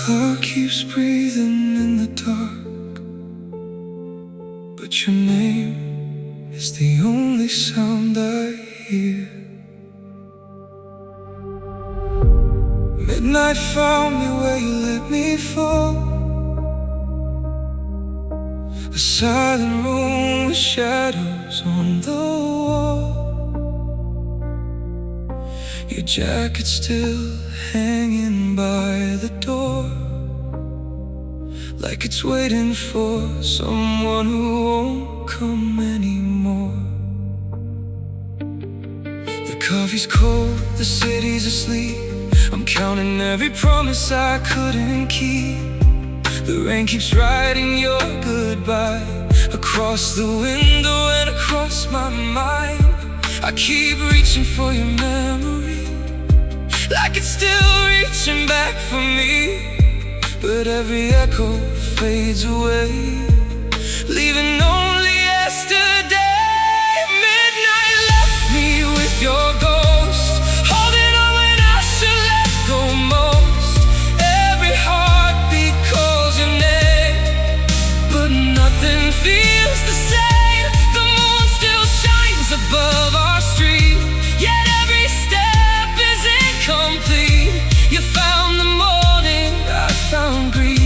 Clock keeps breathing in the dark, but your name is the only sound I hear. Midnight found me where you let me fall, a silent room with shadows on the wall. Your jacket still hanging by the door, like it's waiting for someone who won't come anymore. The coffee's cold, the city's asleep. I'm counting every promise I couldn't keep. The rain keeps writing your goodbye across the window and across my mind. I keep reaching for your memory, like it's still reaching back for me. But every echo fades away, leaving only yesterday. Midnight left me with your ghost, holding on when I should let go most. Every heartbeat calls your name, but nothing feels the same. The moon still shines above our street, yet every step is incomplete. You found the morning, I found grief.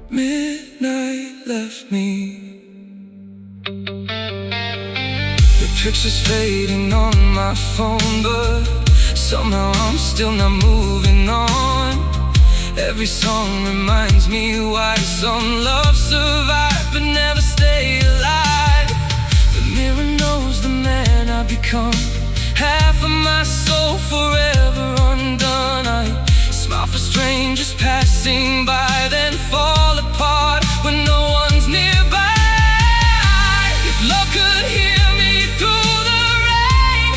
Midnight left me. The picture's fading on my phone, but somehow I'm still not moving on. Every song reminds me why some love survive but never stay alive. The mirror knows the man I've become, half of my soul forever undone. I smile for strangers passing by, then fall apart when no one's nearby. If love could hear me through the rain,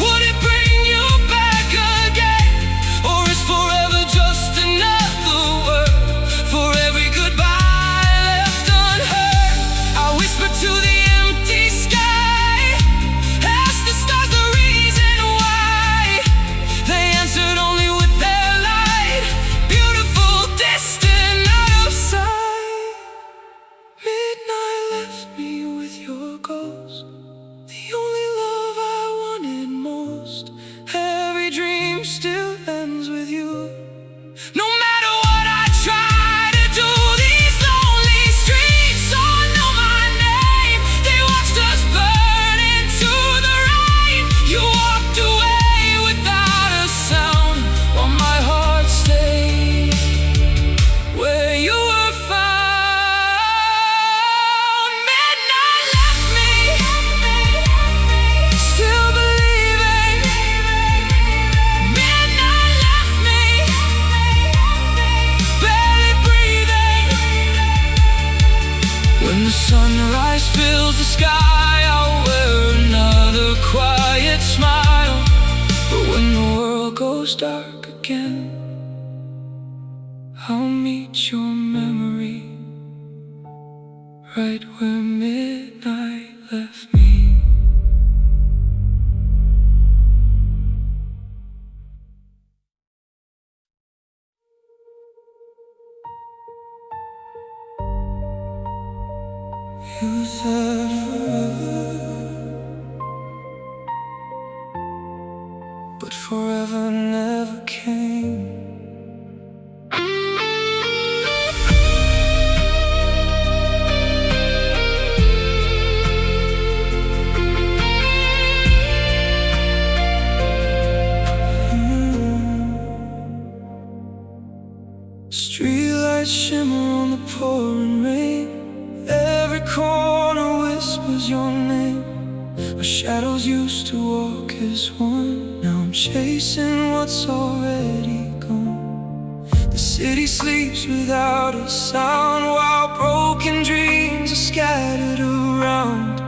would it bring you back again? Or is forever just another word for every goodbye left unheard? I whisper to the empty sky, ask the stars the reason why. They answered only with their light, beautiful, distant, out of sight. Midnight left me with your ghost, the only love I wanted most. Every dream still ends with you. No matter what I try to do, these lonely streets all know my name. They watched us burn into the rain. You walked away without a sound, while my heart stayed where you were found. Midnight left me, still believing. Midnight left me, barely breathing. When the sunrise fills the sky, I'll wear another quiet smile. But when the world goes dark again, I'll meet your memory right where midnight left me. You said forever, but forever never came. Streetlights shimmer on the pouring rain. Every corner whispers your name. Where shadows used to walk as one, now I'm chasing what's already gone. The city sleeps without a sound, while broken dreams are scattered around.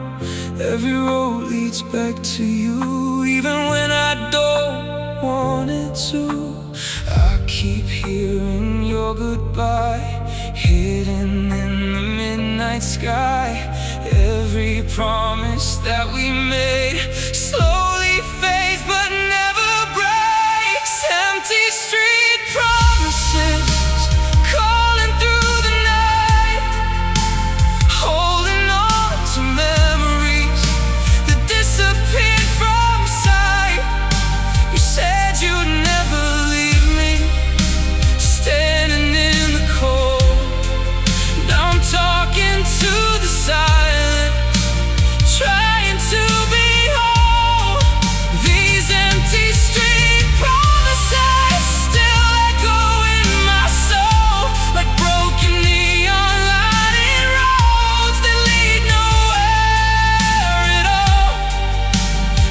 Every road leads back to you, even when I don't want it to. I keep hearing your goodbye, hidden in the midnight sky. Every promise that we made slowly fades but never breaks. Empty empty street promises calling through the night, holding on to memories that disappeared from sight. You said you'd never leave me, standing in the cold. Now I'm talking to the silence, trying to be whole. These empty street promises still echo in my soul, like broken neon lighted roads that lead nowhere at all.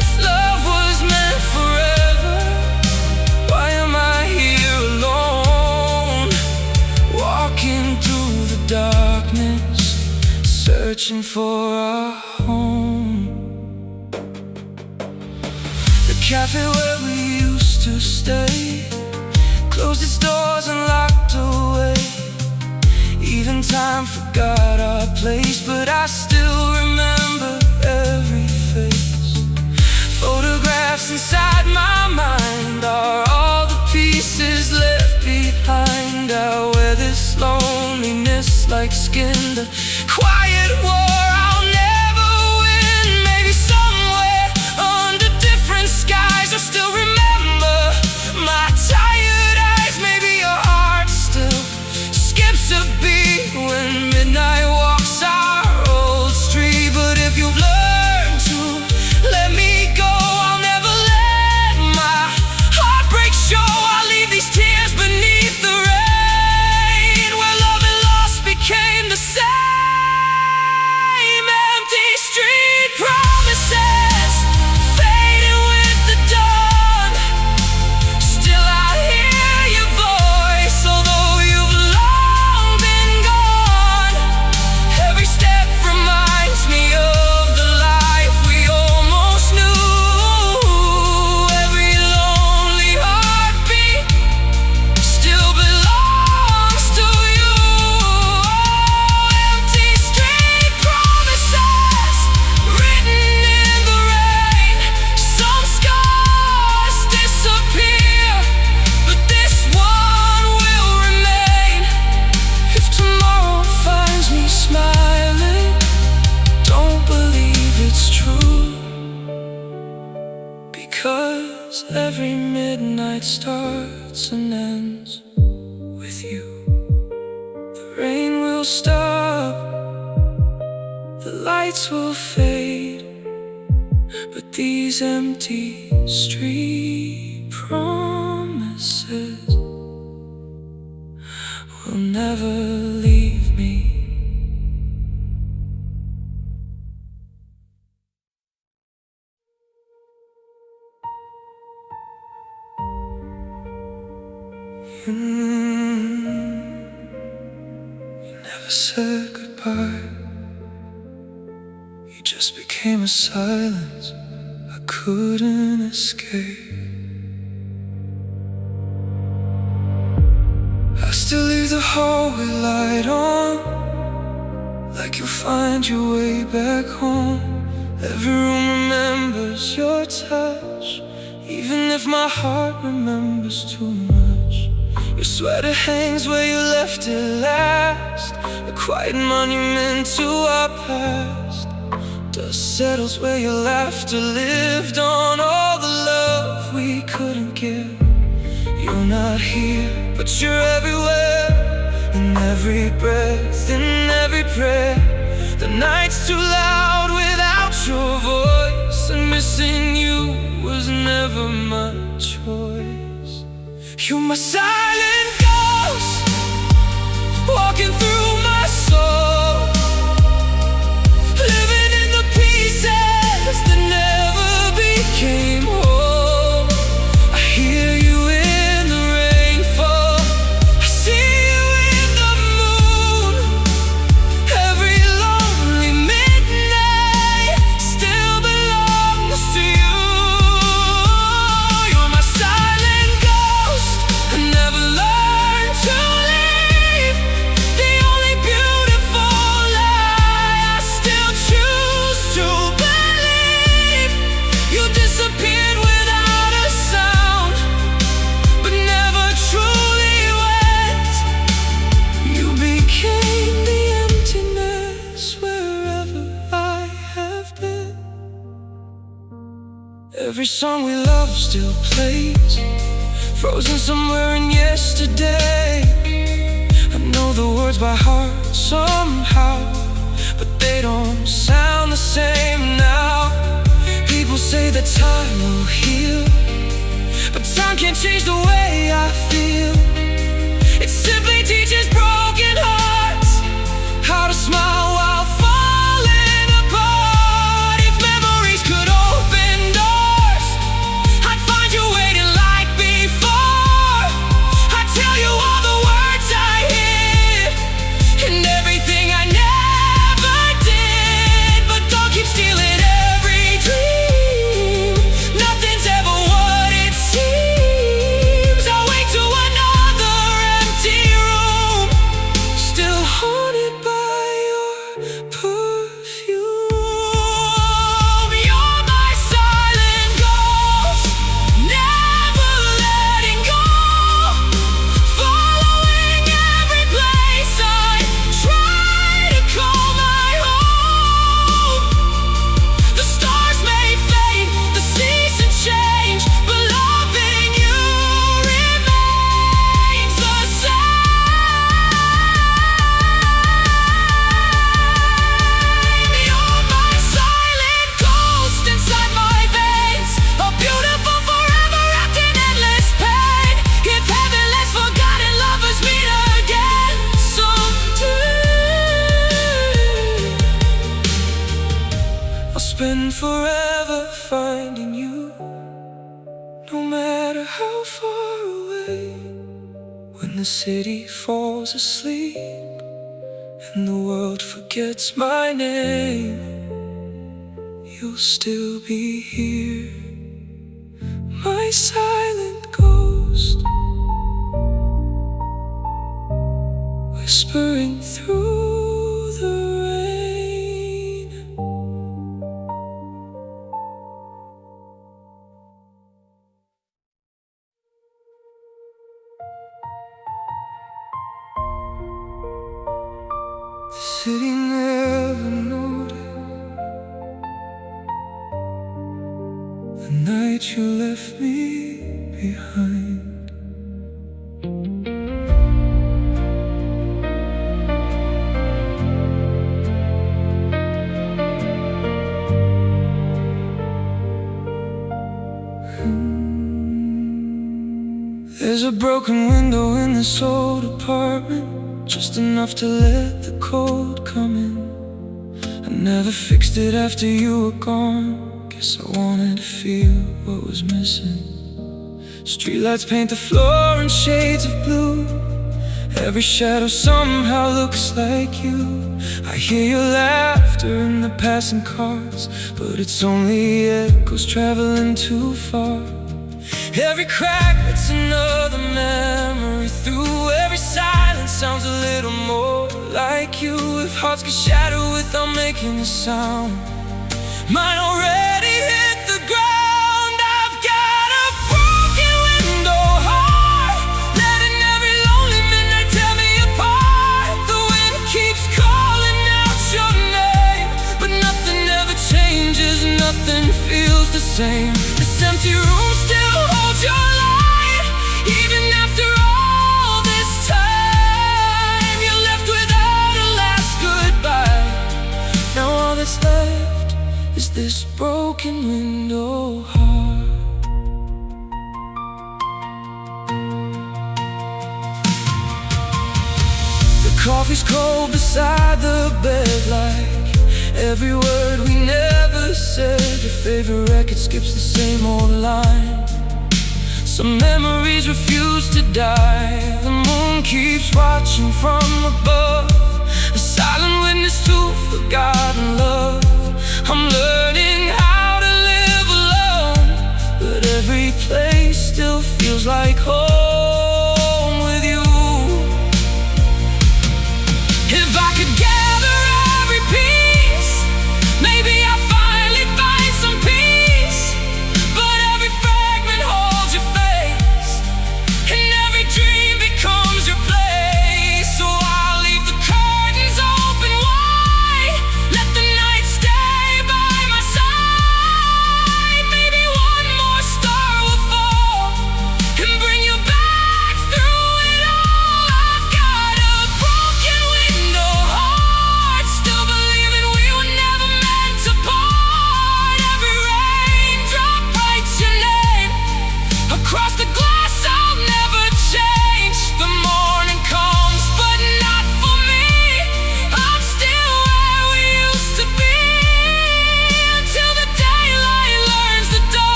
If love was meant forever, why am I here alone, walking through the darkness, searching for a home? The cafe where we used to stay closed its doors and locked away. Even time forgot our place, but I still remember every face. Photographs inside my mind are all the pieces left behind. I wear this loneliness like skin, the quiet war I'll never win. Maybe somewhere under different skies I'll still remember my tired eyes. Maybe your heart still skips a beat when midnight walks our old street. But if you've learned to let me go, I'll never let my heartbreak show. I'll leave these tears beneath the rain, where love and loss became the same. Empty street promises fading with the dawn. Still I hear your voice, although you've long been gone. Every step reminds me of the life we almost knew. Every lonely heartbeat still belongs to you. Empty street promises written in the rain. Some scars disappear, but this one will remain. If tomorrow finds me smiling, don't believe it's true, because every midnight starts and ends with you. The rain will stop, the lights will fade, but these empty street promises will never leave me. You never said goodbye. You just became a silence I couldn't escape. I still leave the hallway light on, like you'll find your way back home. Every room remembers your touch, even if my heart remembers too much. Your sweater hangs where you left it last, a quiet monument to our past. Dust settles where your laughter lived on, all the love we couldn't give. You're not here, but you're everywhere, in every breath, in every prayer. The night's too loud without your voice, and missing you was never my choice. You're my silent ghost, walking through my soul, living in the pieces that never became whole. I hear you in the rainfall, I see you in the moon. Every lonely midnight still belongs to you. You're my silent ghost, I never learned to leave. The only Every song we love still plays, frozen somewhere in yesterday. I know the words by heart somehow, but they don't sound the same now. People say that time will heal, but time can't change the way I feel. It simply teaches broken hearts how to smile while falling apart. If memories could open doors, I'd find you waiting like before. I'd tell you all the words I hid and everything I never did. But don't keep stealing every dream. Nothing's ever what it seems. I'll wait to another empty room, still haunted by your perfume. You're my silent ghost, never letting go, following every place I try to call my home. The stars may fade, the seasons change, but loving you remains the same. You're my silent ghost inside my veins, a beautiful forever wrapped in endless pain. If heaven lets forgotten lovers meet again someday, I'll spend forever finding you, no matter how far away. When the city falls asleep and the world forgets my name, you'll still be here, my silent ghost, whispering through the rain. The city never noticed the night you left me behind. There's a broken window in this old apartment, just enough to let the cold come in. I never fixed it after you were gone. Guess I wanted to feel what was missing. Streetlights paint the floor in shades of blue. Every shadow somehow looks like you. I hear your laughter in the passing cars, but it's only echoes traveling too far. Every crack lets another memory through. Every silence sounds a little more like you. If hearts get shattered without making a sound, mine already hit the ground. I've got a broken window heart, letting every lonely midnight tear me apart. The wind keeps calling out your name, but nothing ever changes, nothing feels the same. This empty room still holds your light, even after all this time. You're left without a last goodbye. Now all that's left is this broken window heart. The coffee's cold beside the bed, like every word we never said. Your favorite record skips the same old line. Some memories refuse to die. The moon keeps watching from above, a silent witness to forgotten love. I'm learning how to live alone, but every place still feels like home with you. If I could gather every piece, maybe I'll finally find some peace. But every fragment holds your face, and every dream becomes your place. So I'll leave the curtains open wide.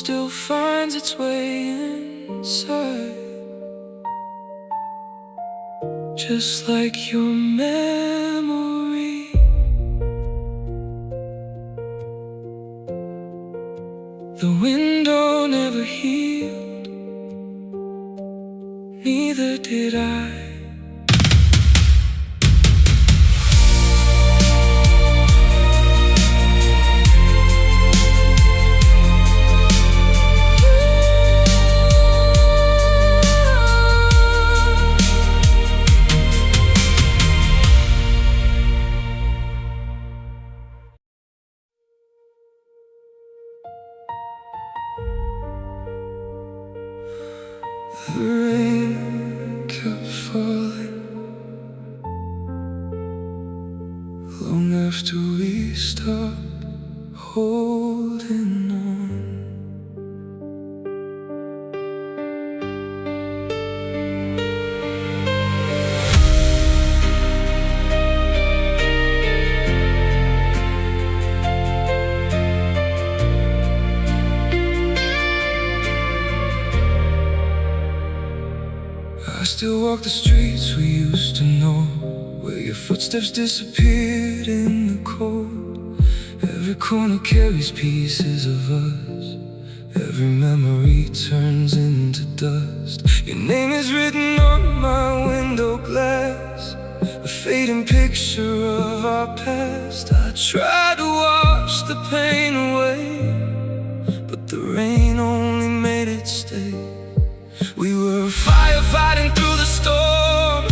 still finds its way inside, just like your memory. The window never healed, neither did I. The rain kept falling long after we stopped holding on. I still walk the streets we used to know, where your footsteps disappeared in the cold. Every corner carries pieces of us, every memory turns into dust. Your name is written on my window glass, a fading picture of our past. I tried to wash the pain away, but the rain only made it stay. We were firefighting through the storm,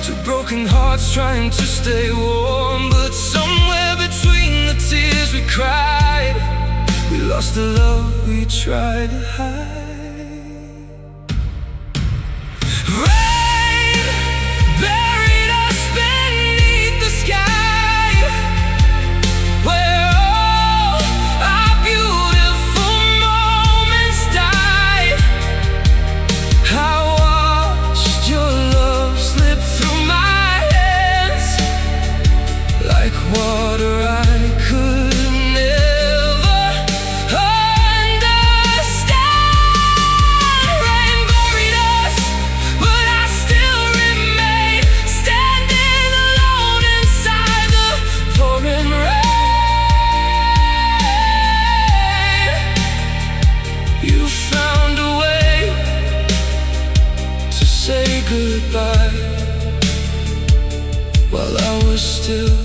two broken hearts trying to stay warm. But somewhere between the tears we cried, we lost the love we tried to hide. Rain buried us beneath the sky, where all our beautiful moments died. I watched your love slip through my hands like water I could never understand. Rain buried us, but I still remain standing alone inside the pouring rain. You found a way to say goodbye, while I was still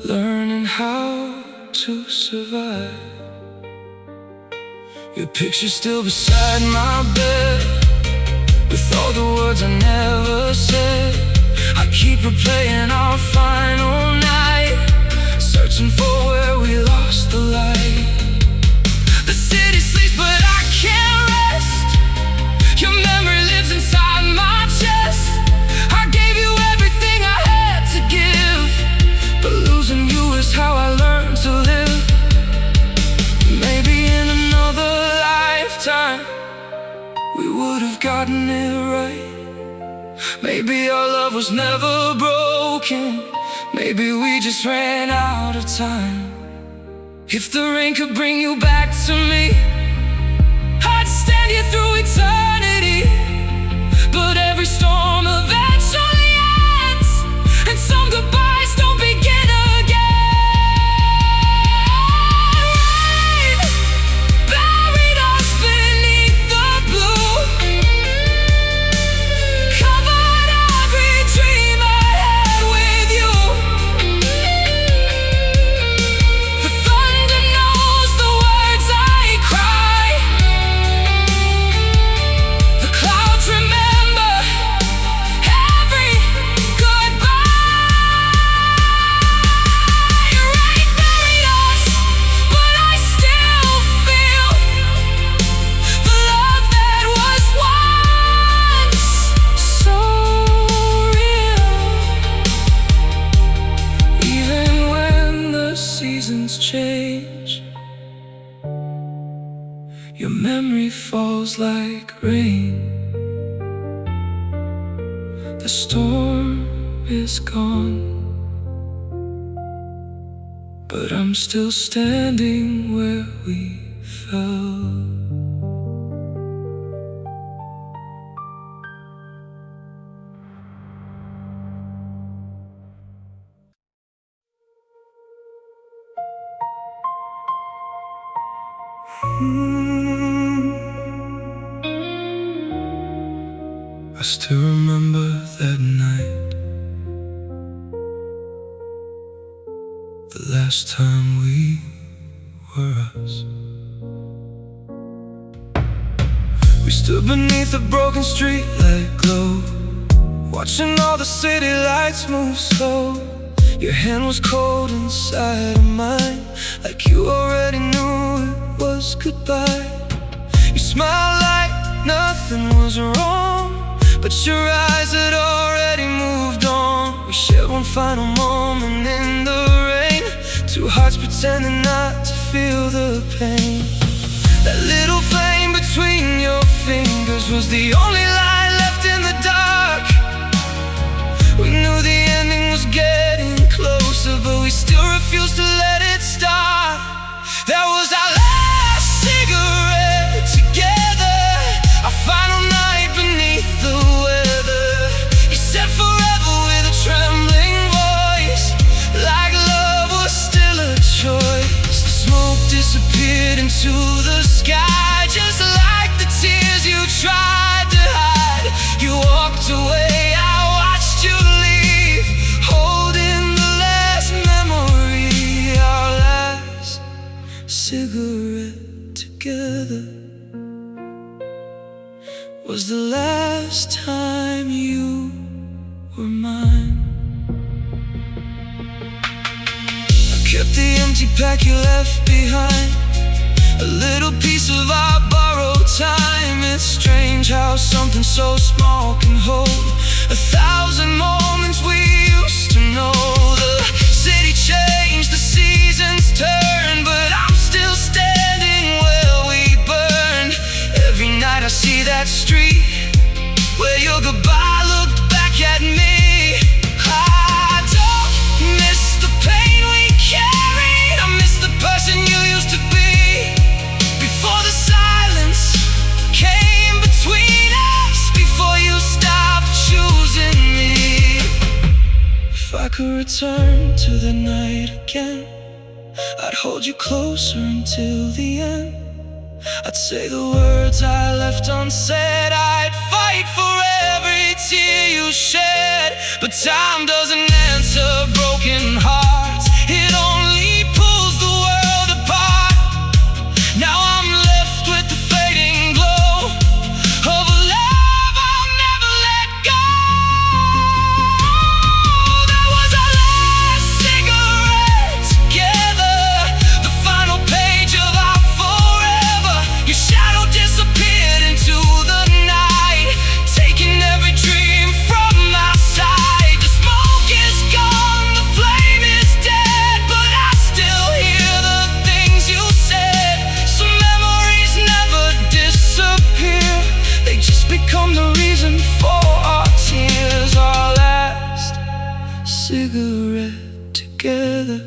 learning how to survive. Your picture's still beside my bed, with all the words I never said. I keep replaying our final night, searching for where we lost the light. The city sleeps but I can't rest, your memory lives inside my chest. I gave you everything I had to give, but losing you is how I learned to live. Maybe in another lifetime we would have gotten it right. Maybe our love was never broken, maybe we just ran out of time. If the rain could bring you back to me, I'd stand here through eternity. But every storm eventually ends, and some goodbyes don't begin again. Rain buried us beneath the blue, covered every dream I had with you. The thunder knows the words I cry, the clouds remember every goodbye. Rain buried us, but I still feel the love that was once so real. Even when the seasons change, your memory falls like rain. The storm is gone, but I'm still standing where we fell. I still remember that night, the last time we were us. We stood beneath a broken streetlight glow, watching all the city lights move slow. Your hand was cold inside of mine, like you already knew it was goodbye. You smiled like nothing was wrong, but your eyes had already moved on. We shared one final moment in the rain, two hearts pretending not to feel the pain. That little flame between your fingers was the only light left in the dark. We knew the ending was getting closer, but we still refused to let it start. That was our last cigarette together, our final night beneath the weather. You said forever with a trembling voice, like love was still a choice. The smoke disappeared into the sky, just like the tears you tried to hide. You walked away, I watched you leave, holding the last memory, our last cigarette together was the last time you were mine. I kept the empty pack you left behind, a little piece of our borrowed time. It's strange how something so small can hold 1,000 moments we used to know. The city changed, the seasons turned, but I'm still standing where we burned. Every night I see that street where your goodbye looked back at me. I don't miss the pain we carried, I miss the person you used to be, before the silence came between us, before you stopped choosing me. If I could return to the night again, I'd hold you closer until the end. I'd say the words I left unsaid, I'd fight for every tear you shed. But time doesn't answer broken hearts, it only pulls the world apart. Now I'm left with the fading glow of a love I'll never let go. That was our last cigarette together, the final page of our forever. Your shadow disappeared into the night, taking every dream from our side. The smoke is gone, the flame is dead, but I still hear the things you said. Some memories never disappear, they just become the reason for our tears. Our last cigarette together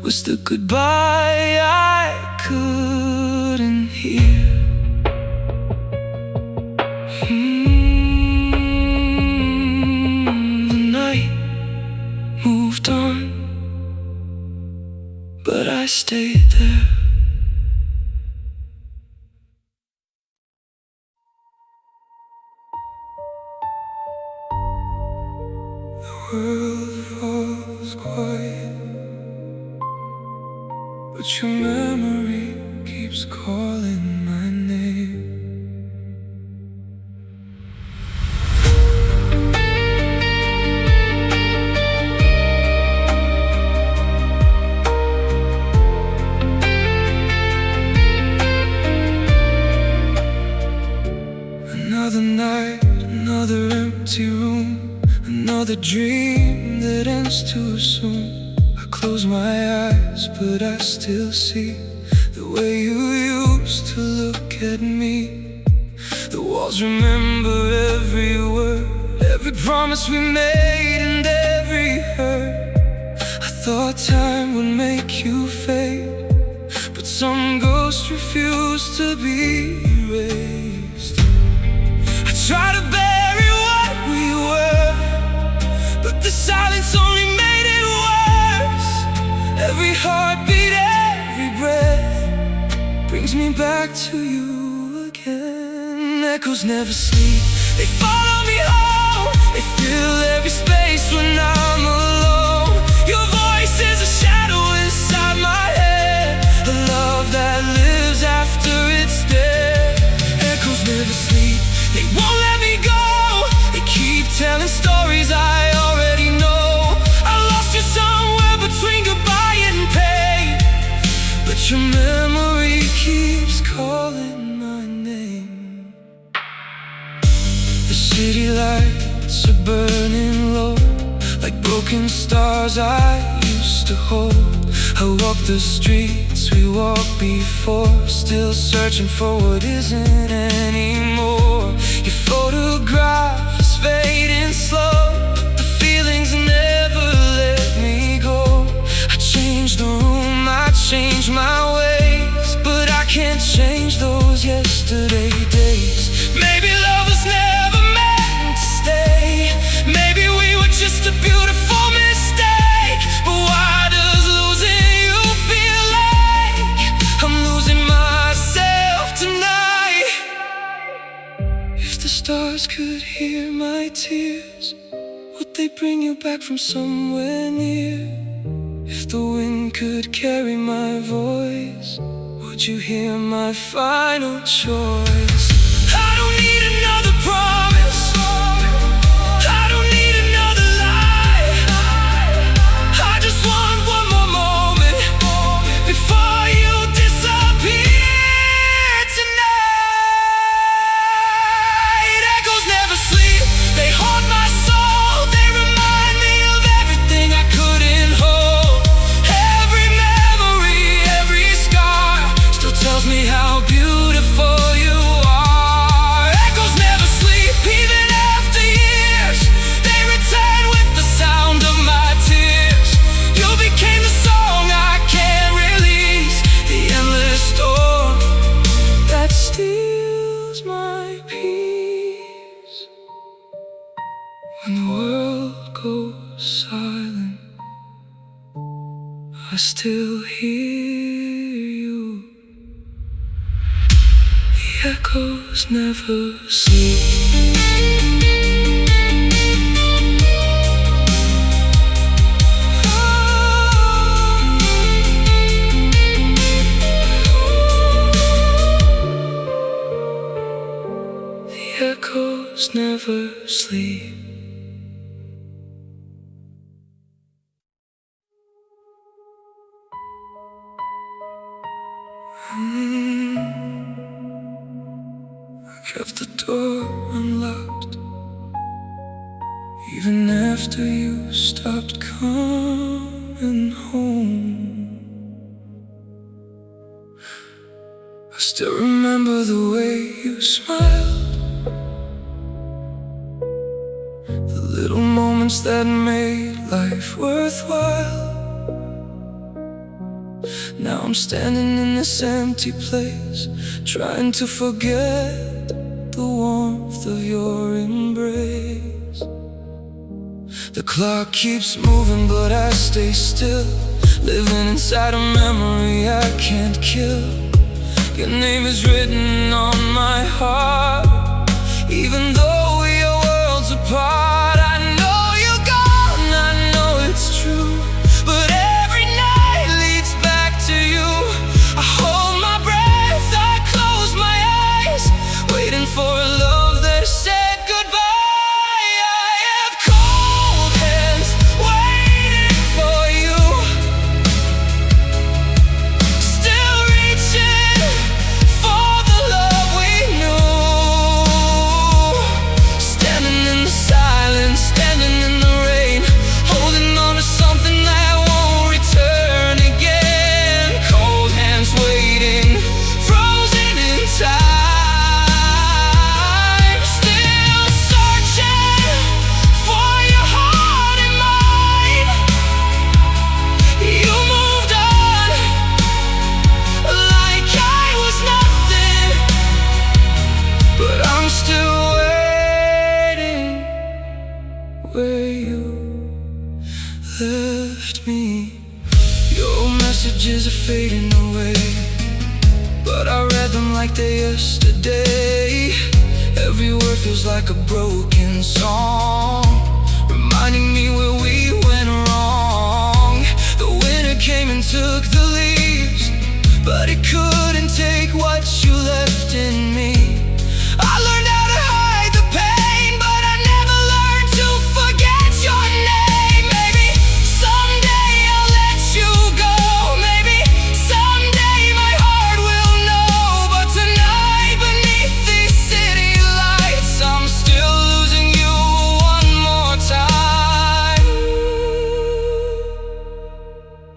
was the goodbye I couldn't hear. The night moved on, but I stayed there. The world falls quiet, but your memory keeps calling my name. Another night, another empty room, another dream that ends too soon. I close my eyes, but I still see the way you used to look at me. The walls remember every word, every promise we made and every hurt. I thought time would make you fade, but some ghosts refuse to be erased. I try to bury what we were, but the silence only made it worse. Every heartbeat, every breath brings me back to you again. Echoes never sleep. They follow me home. They fill every space when I'm alone. Your voice is a shadow inside my head, a love that lives after it's dead. Echoes never sleep. They won't let me go. They keep telling stories I already know. I lost you somewhere between goodbye and pain, but your memory keeps calling my name. The city lights are burning low, like broken stars I used to hold. I walk the streets we walked before, still searching for what isn't anymore. Your photograph is fading slow, the feelings never let me go. I changed the room, I changed my ways, but I can't change those yesterday days. Maybe love was never meant to stay. Maybe we were just a beautiful mistake. But why does losing you feel like I'm losing myself tonight? If the stars could hear my tears, would they bring you back from somewhere near? If the wind could carry my voice, would you hear my final choice? I don't need another promise. I don't need another lie. I just want one more moment before you disappear tonight. Echoes never sleep. They haunt my soul. They remind me of everything I couldn't hold. Every memory, every scar still tells me how beautiful you are. Echoes never sleep, even after years. They return with the sound of my tears. You became the song I can't release, the endless storm that steals my peace. When the world goes silent, I still hear you. The echoes never sleep. The echoes never sleep. I kept the door unlocked, even after you stopped coming home. I still remember the way you smiled, the little moments that made life worthwhile. Now I'm standing in this empty place, trying to forget the warmth of your embrace. The clock keeps moving, but I stay still, living inside a memory I can't kill. Your name is written on my heart, even though we are worlds apart. I know you're gone, I know it's true, but every night leads back to you. I hold my breath, I close my eyes, waiting for a love that said goodbye. I have cold hands waiting for you, still reaching for the love we knew. Standing in the silence, standing in the rain, holding on to something that won't return again. Cold hands waiting, frozen in time, still searching for your heart and mine. You moved on like I was nothing, but I'm still waiting where you left me. Your messages are fading away, but I read them like they yesterday. Every word feels like a broken song, reminding me where we went wrong. The winter came and took the leaves, but it couldn't take what you left in me. I learned how to hide the pain, but I never learned to forget your name. Maybe someday I'll let you go. Maybe someday my heart will know. But tonight beneath these city lights, I'm still losing you one more time.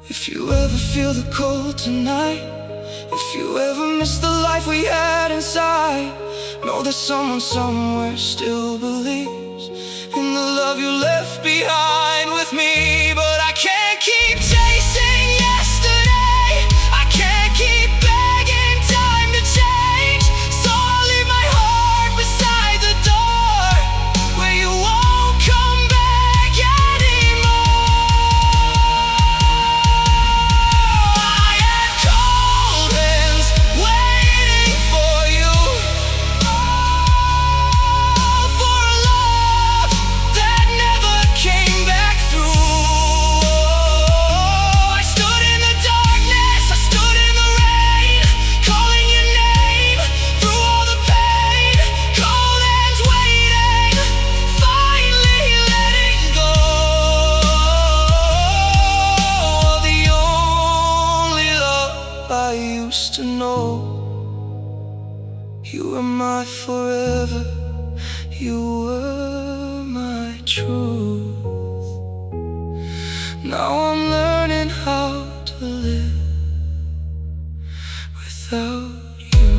If you ever feel the cold tonight, if you ever miss the life we had inside, know that someone somewhere still believes in the love you left behind with me. But I can't keep chasing yesterday, I can't keep begging time to change. So I'll leave my heart beside the door, where you won't come back anymore. I had cold hands waiting for you, for a love that never came back through. I stood in the darkness, I stood in the rain, calling your name through all the pain. Cold hands waiting, finally letting go. The only love I used to know. You were my forever, you were my truth. Now I'm learning how to live without you.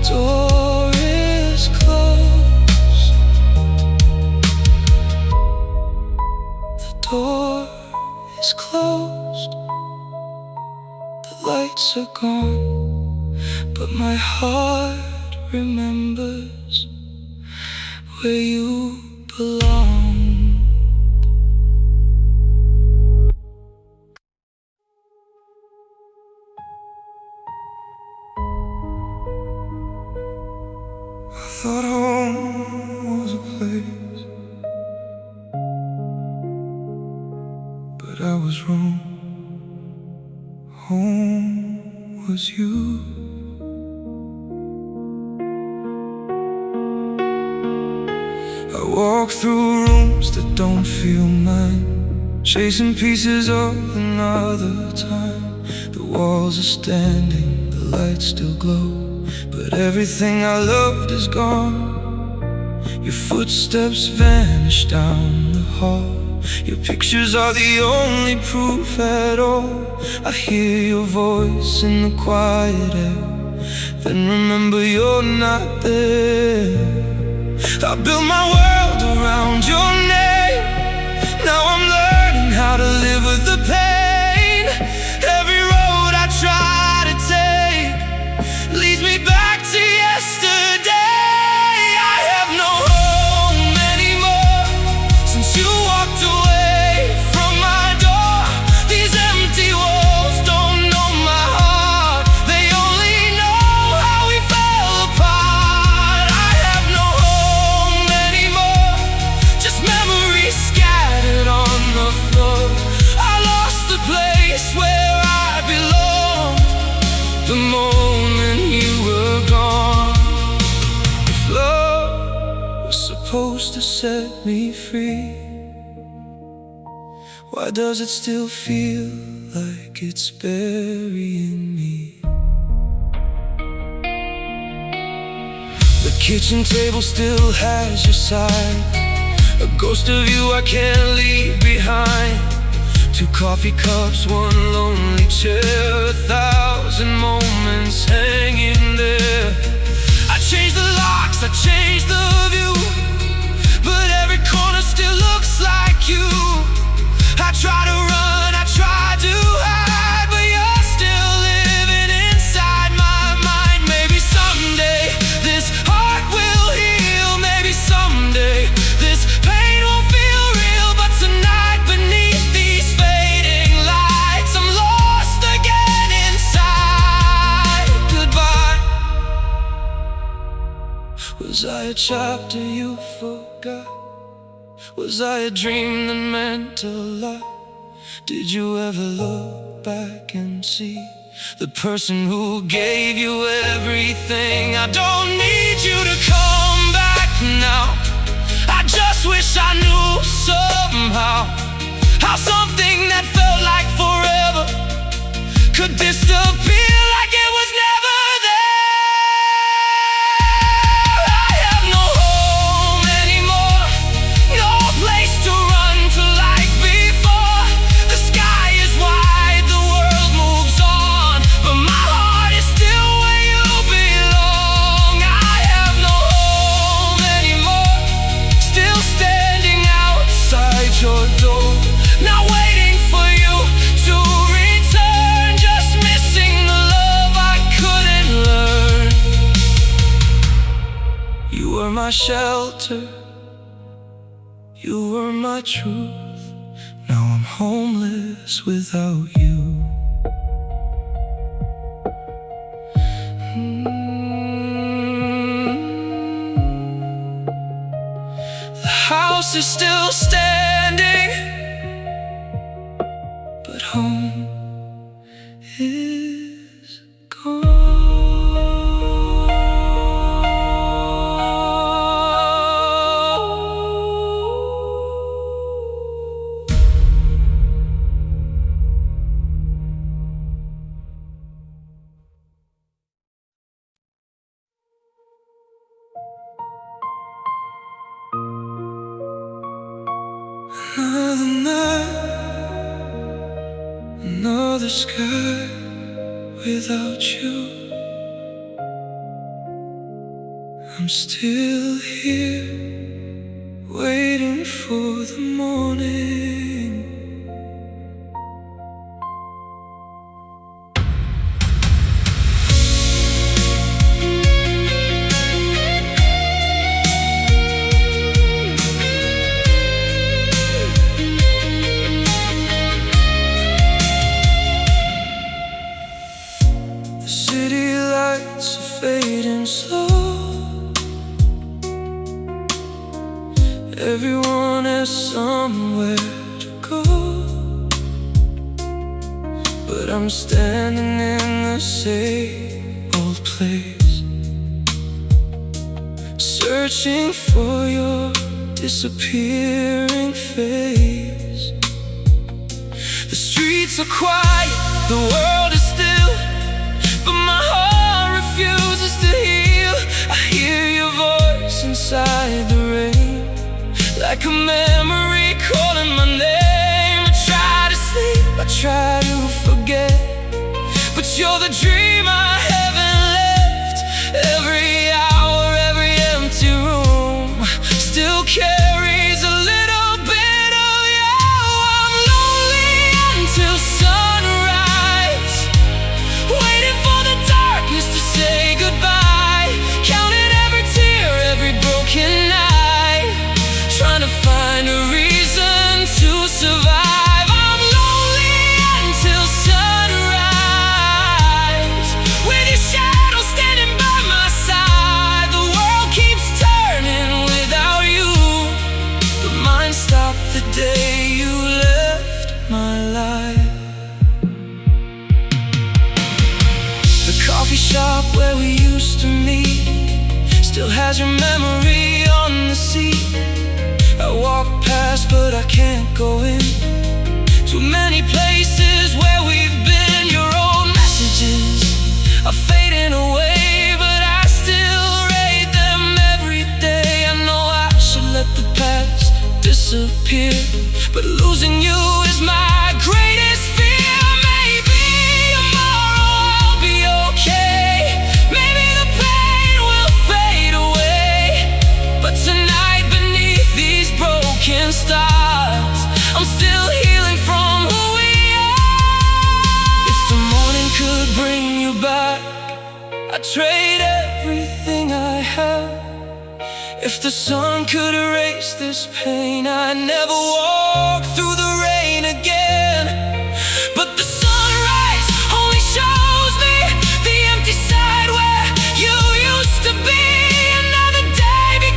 Door is closed, the door is closed, the lights are gone, but my heart remembers where you belong. I thought home was a place, but I was wrong. Home was you. I walk through rooms that don't feel mine, chasing pieces of another time. The walls are standing, the lights still glow, but everything I loved is gone. Your footsteps vanish down the hall, your pictures are the only proof at all. I hear your voice in the quiet air, then remember you're not there. I built my world around your name, now I'm learning how to live with the pain. Every road I try to take leads me back to yesterday. I have no home anymore since you walked away from my door. These empty walls don't know my heart, they only know how we fell apart. I have no home anymore, just memories scattered on the floor. I lost the place where I belonged the moment you were gone. If love was supposed to set me free, why does it still feel like it's burying me? The kitchen table still has your side, a ghost of you I can't leave behind. Two coffee cups, one lonely chair, 1,000 moments hanging there. I changed the locks, I changed the view, but every corner still looks like you. I try to run, I try to hide, but you're still living inside my mind. Maybe someday this heart will heal, maybe someday this pain won't feel real, but tonight beneath these fading lights, a chapter you forgot? Was I a dream that meant a lot? Did you ever look back and see the person who gave you everything? I don't need you to come back now. I just wish I knew somehow how something that felt like forever could disappear like it was never there. I have no home anymore, no place to run to like before. The sky is wide, the world moves on, but my heart is still where you belong. I have no home anymore, still standing outside your door, not waiting for you to return, just missing the love I couldn't learn. You were my shelter, you were my truth. Now I'm homeless without you. The house is still standing, but home is gone. Another night, another sky without you. I'm still here, waiting for the morning. City lights are fading slow. Everyone has somewhere to go, but I'm standing in the same old place, searching for your disappearing face. The streets are quiet, the world is still, but my heart refuses to heal. I hear your voice inside the rain, like a memory calling my name. I try to sleep, I try to forget, but you're the dream I haven't left. Every hour, every empty room still carries a little bit of you. I'm lonely until sunrise, waiting for the darkness to say goodbye, counting every tear, every broken night, trying to find a reason to survive. I'm lonely until sunrise, with your shadow standing by my side. The world keeps turning without you, but mine stopped the day you left my life. The coffee shop where we used to meet still has your memory on the seat. I walk past but I can't go in. Too many places where we've been. Your old messages are fading away, but I still read them every day. I know I should let the past disappear, but losing you is my greatest fear. Maybe tomorrow I'll be okay, maybe the pain will fade away, but tonight beneath these broken stars, I'm still healing from who we are. If the morning could bring you back, I'd trade everything I have. If the sun could erase this pain, I'd never walk through the rain again. But the sunrise only shows me the empty side where you used to be. Another day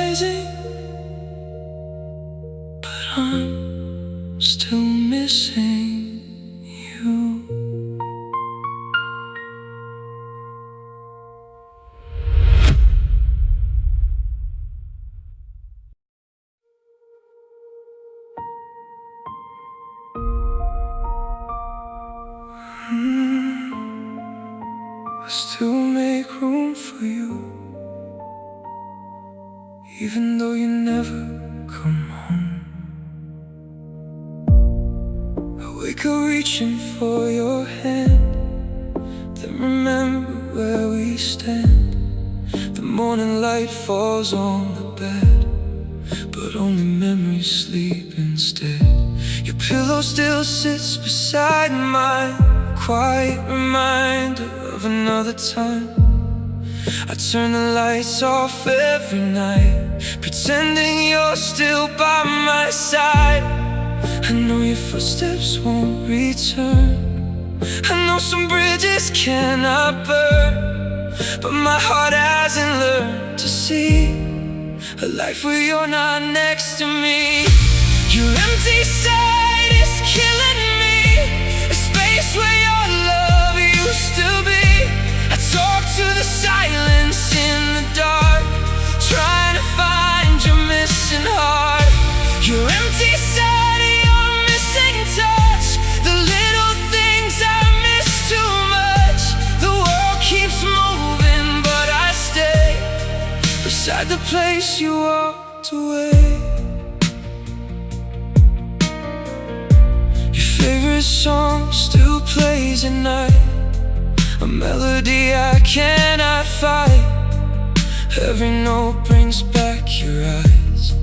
rising, but I'm still missing you. I still make room for you, even though you never come home. I wake up reaching for your hand, then remember where we stand. The morning light falls on the bed, but only memories sleep instead. Your pillow still sits beside mine, a quiet reminder of another time. I turn the lights off every night, pretending you're still by my side. I know your footsteps won't return, I know some bridges cannot burn, but my heart hasn't learned to see a life where you're not next to me. Your empty side is killing me, a space where your love used to be. I talk to the silence in the dark, trying to find your missing heart. Your empty side, your missing touch, the little things I miss too much. The world keeps moving, but I stay beside the place you walked away. Your favorite song still plays at night, a melody I cannot fight. Every note brings back your eyes,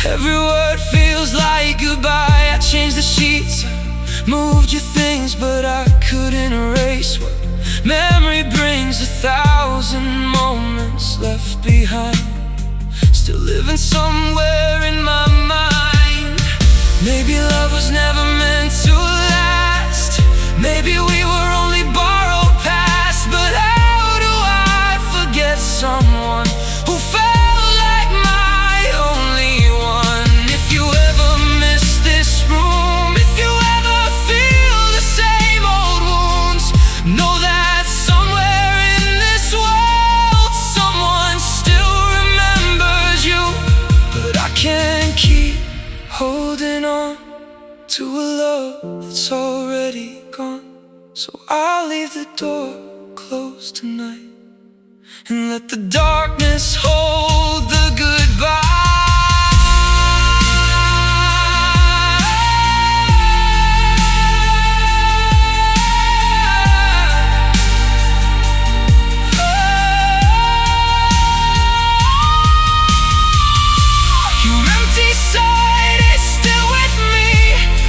every word feels like goodbye. I changed the sheets, moved your things, but I couldn't erase what memory brings. 1,000 moments left behind, still living somewhere in my mind. Maybe love was never meant to last, maybe we were only borrowed past. But how do I forget someone who felt like my only one? If you ever miss this room, if you ever feel the same old wounds, know that somewhere in this world someone still remembers you. But I can't keep holding on to a love that's already gone, so I'll leave the door closed tonight and let the darkness hold the goodbye. Your empty side is still with me,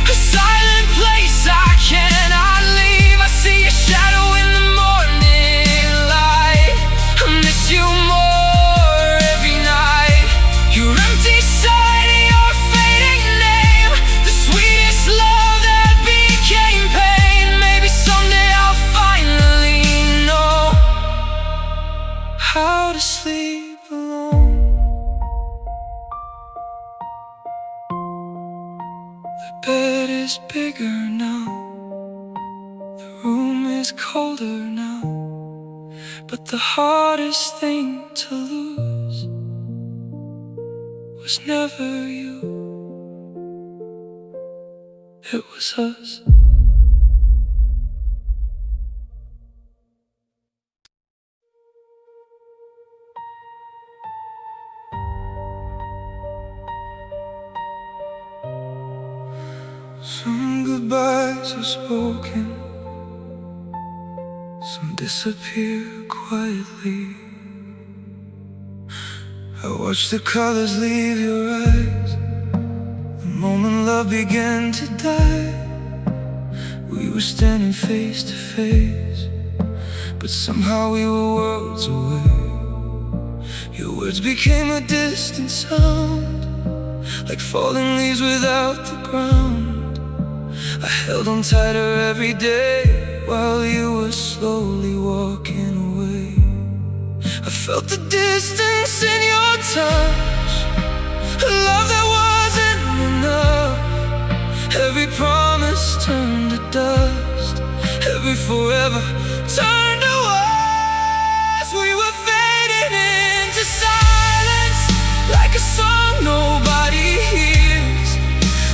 a silent place I cannot leave. I see your shadow in the morning light, I miss you more every night. Your empty side, your fading name, the sweetest love that became pain. Maybe someday I'll finally know how to sleep alone. The bed is bigger now, the room is colder now, but the hardest thing to lose was never you, it was us. Some goodbyes are spoken, some disappear quietly. I watch the colors leave your eyes, the moment love began to die. We were standing face to face, but somehow we were worlds away. Your words became a distant sound, like falling leaves without the ground. I held on tighter every day while you were slowly walking away. I felt the distance in your touch, Every promise turned to dust, every forever turned to us. We were fading into silence, like a song nobody hears,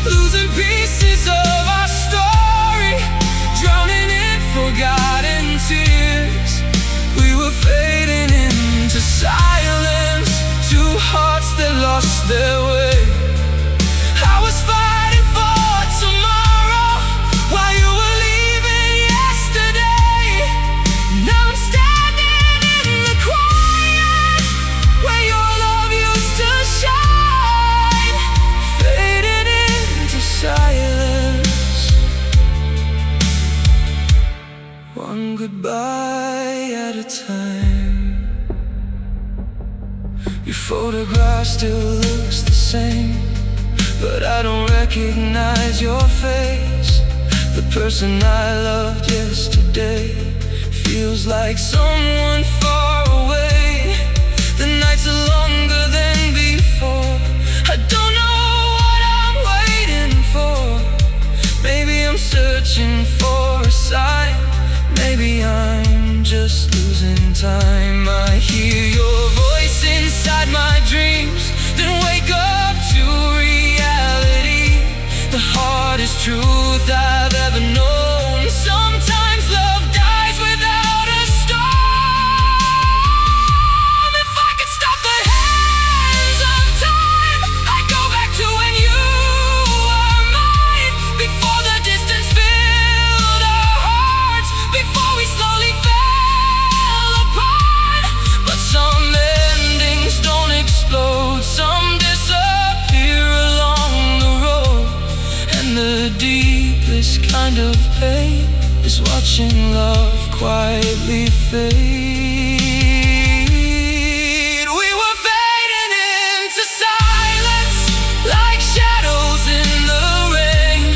losing pieces of our story, drowning in forgotten tears. We were fading into silence, two hearts that lost their way. I was fighting for tomorrow while you were leaving yesterday. Now I'm standing in the quiet where your love used to shine, fading into silence. One goodbye at a time. Your photograph still looks the same, but I don't recognize your face. The person I loved yesterday feels like someone far away. The nights are longer than before. I don't know what I'm waiting for. Maybe I'm searching for a sign. Maybe I'm just losing time. I hear your voice inside my dreams, then wake up to reality. The hardest truth I've ever known. Sometimes love dies without a storm. If I could stop the hands of time, I'd go back to when you were mine. Before the distance filled our hearts, before we slowly fell apart. But some endings don't explode, some disappear along the road. And the deepest kind of pain is watching love quietly fade. We were fading into silence, like shadows in the rain,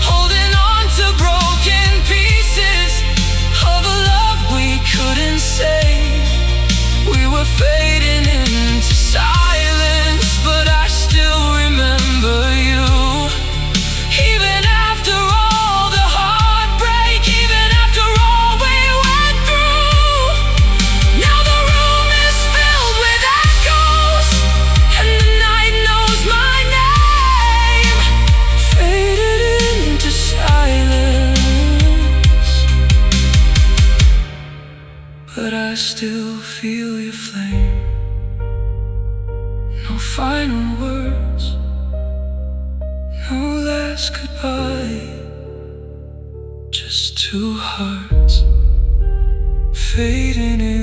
holding on to broken pieces of a love we couldn't save. We were fading into silence, but I still remember you. Even after all the heartbreak, even after all we went through, now the room is filled with echoes, and the night knows my name. Faded into silence, but I still feel your flame. No final words, no last goodbye, just two hearts fading in